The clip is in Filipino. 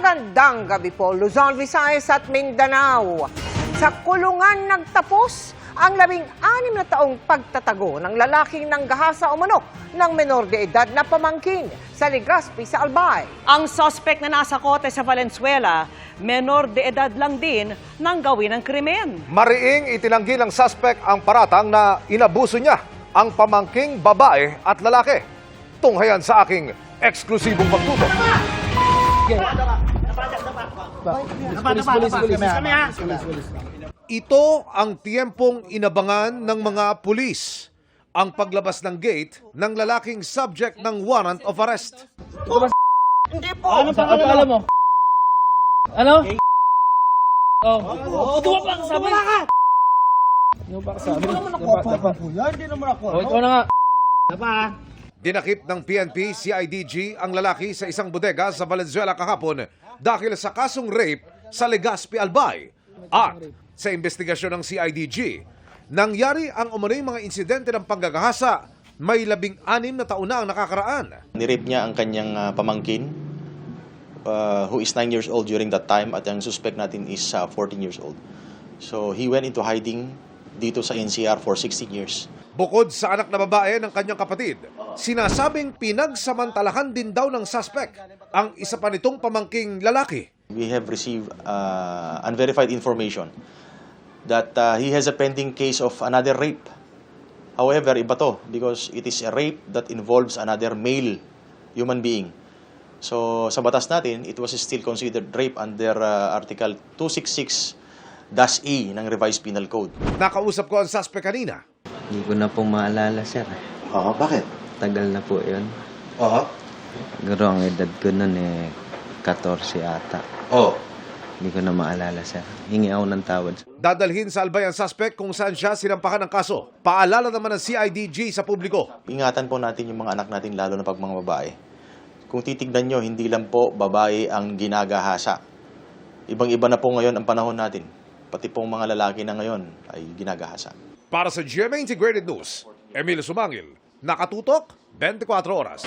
Magandang gabi po, Luzon, Visayas at Mindanao. Sa kulungan nagtapos ang 16 na taong pagtatago ng lalaking nanggahasa o manok ng menor de edad na pamangkin sa Legazpi sa Albay. Ang suspect na nasa kote sa Valenzuela, menor de edad lang din nang gawin ng krimen. Mariing itinanggi ng suspect ang paratang na inabuso niya ang pamangking babae at lalaki. Tunghayan sa aking eksklusibong pagtutok. Ito ang tiyempong inabangan ng mga pulis. Ang paglabas ng gate ng lalaking subject ng warrant of arrest. Ano pangalan mo? Ano? Oh. Tuwa pa ka sabi. Ano pa ka sabi? Dapat. Hindi naman ako. Ikaw na nga. Dapat. Dinakip ng PNP CIDG ang lalaki sa isang bodega sa Valenzuela kahapon dahil sa kasong rape sa Legazpi, Albay. At sa investigasyon ng CIDG, nangyari ang umano'y mga insidente ng panggagahasa. May 16 na taon na ang nakakaraan. Nirape niya ang kanyang pamangkin who is 9 years old during that time at ang suspect natin is 14 years old. So he went into hiding dito sa NCR for 16 years. Bukod sa anak na babae ng kanyang kapatid, sinasabing pinagsamantalahan din daw ng suspect ang isa pa nitong pamangking lalaki. We have received unverified information that he has a pending case of another rape. However, iba to because it is a rape that involves another male human being. So sa batas natin, it was still considered rape under Article 266-E ng Revised Penal Code. Nakausap ko ang suspect kanina. Hindi ko na po maalala, sir. Oo, bakit? Tagal na po yun. Oo. Siguro ang edad ko nun 14 ata. Oo. Hindi ko na maalala, sir. Hingi ako ng tawad. Dadalhin sa Albay ang suspect kung saan siya sinampakan ng kaso. Paalala naman ng CIDG sa publiko. Ingatan po natin yung mga anak natin, lalo na pag mga babae. Kung titignan nyo, hindi lang po babae ang ginagahasa. Ibang-iba na po ngayon ang panahon natin. Pati pong mga lalaki na ngayon ay ginagahasa. Para sa GMA Integrated News, Emilio Sumangil, nakatutok 24 oras.